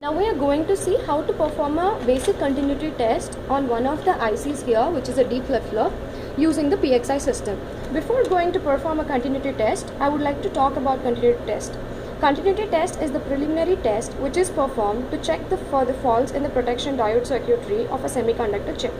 Now we are going to see how to perform a basic continuity test on one of the ICs here, which is a D flip-flop, using the PXI system. Before going to perform a continuity test, I would like to talk about continuity test. Continuity test is the preliminary test which is performed to check for the faults in the protection diode circuitry of a semiconductor chip.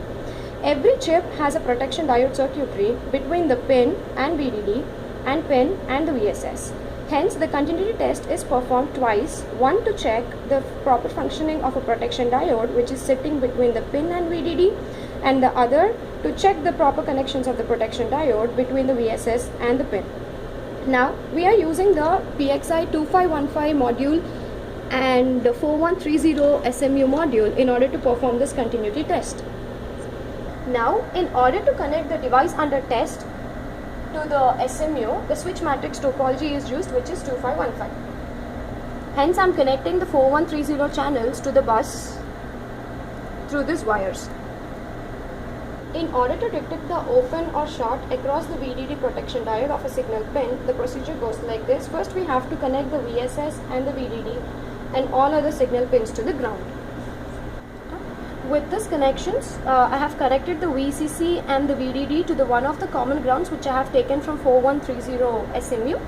Every chip has a protection diode circuitry between the pin and VDD and pin and the VSS. Hence, the continuity test is performed twice, one to check the proper functioning of a protection diode which is sitting between the pin and VDD, and the other to check the proper connections of the protection diode between the VSS and the pin. Now, we are using the PXI 2515 module and the 4130 SMU module in order to perform this continuity test. Now, in order to connect the device under test to the SMU, the switch matrix topology is used, which is 2515. Hence, I am connecting the 4130 channels to the bus through these wires. In order to detect the open or short across the VDD protection diode of a signal pin, the procedure goes like this. First, we have to connect the VSS and the VDD and all other signal pins to the ground. With these connections, I have connected the VCC and the VDD to the one of the common grounds which I have taken from 4130 SMU.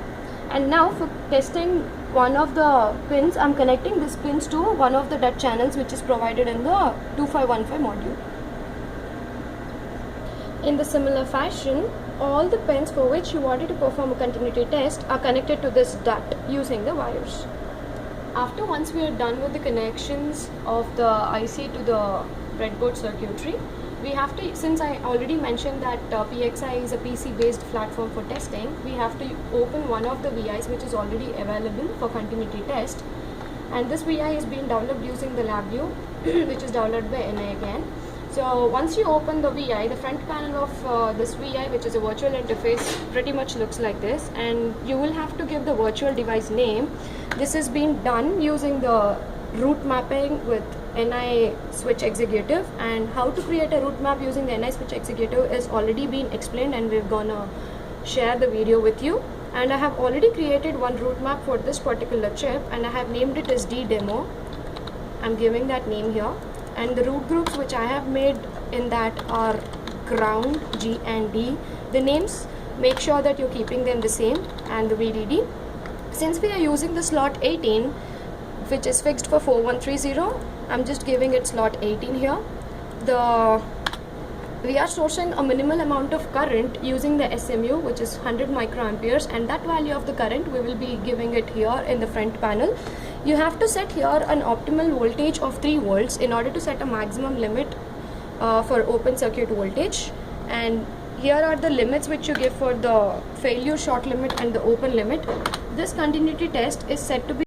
And now for testing one of the pins, I am connecting these pins to one of the DUT channels which is provided in the 2515 module. In the similar fashion, all the pins for which you wanted to perform a continuity test are connected to this DUT using the wires. Once we are done with the connections of the IC to the breadboard circuitry, we have to, since I already mentioned that PXI is a PC based platform for testing, we have to open one of the VIs which is already available for continuity test, and this VI is being developed using the LabVIEW which is developed by NI again. So once you open the VI, the front panel of this VI, which is a virtual interface, pretty much looks like this, and you will have to give the virtual device name. This is being done using the route mapping with NI switch executive, and how to create a route map using the NI switch executive is already been explained, and we're gonna share the video with you. And I have already created one route map for this particular chip, and I have named it as D demo. I'm giving that name here. And the root groups which I have made in that are ground, G and D. The names, make sure that you're keeping them the same, and the VDD. Since we are using the slot 18 which is fixed for 4130, I'm just giving it slot 18 here. We are sourcing a minimal amount of current using the SMU, which is 100 microamperes, and that value of the current we will be giving it here in the front panel. You have to set here an optimal voltage of 3 volts in order to set a maximum limit for open circuit voltage, and here are the limits which you give for the failure short limit and the open limit. This continuity test is said to be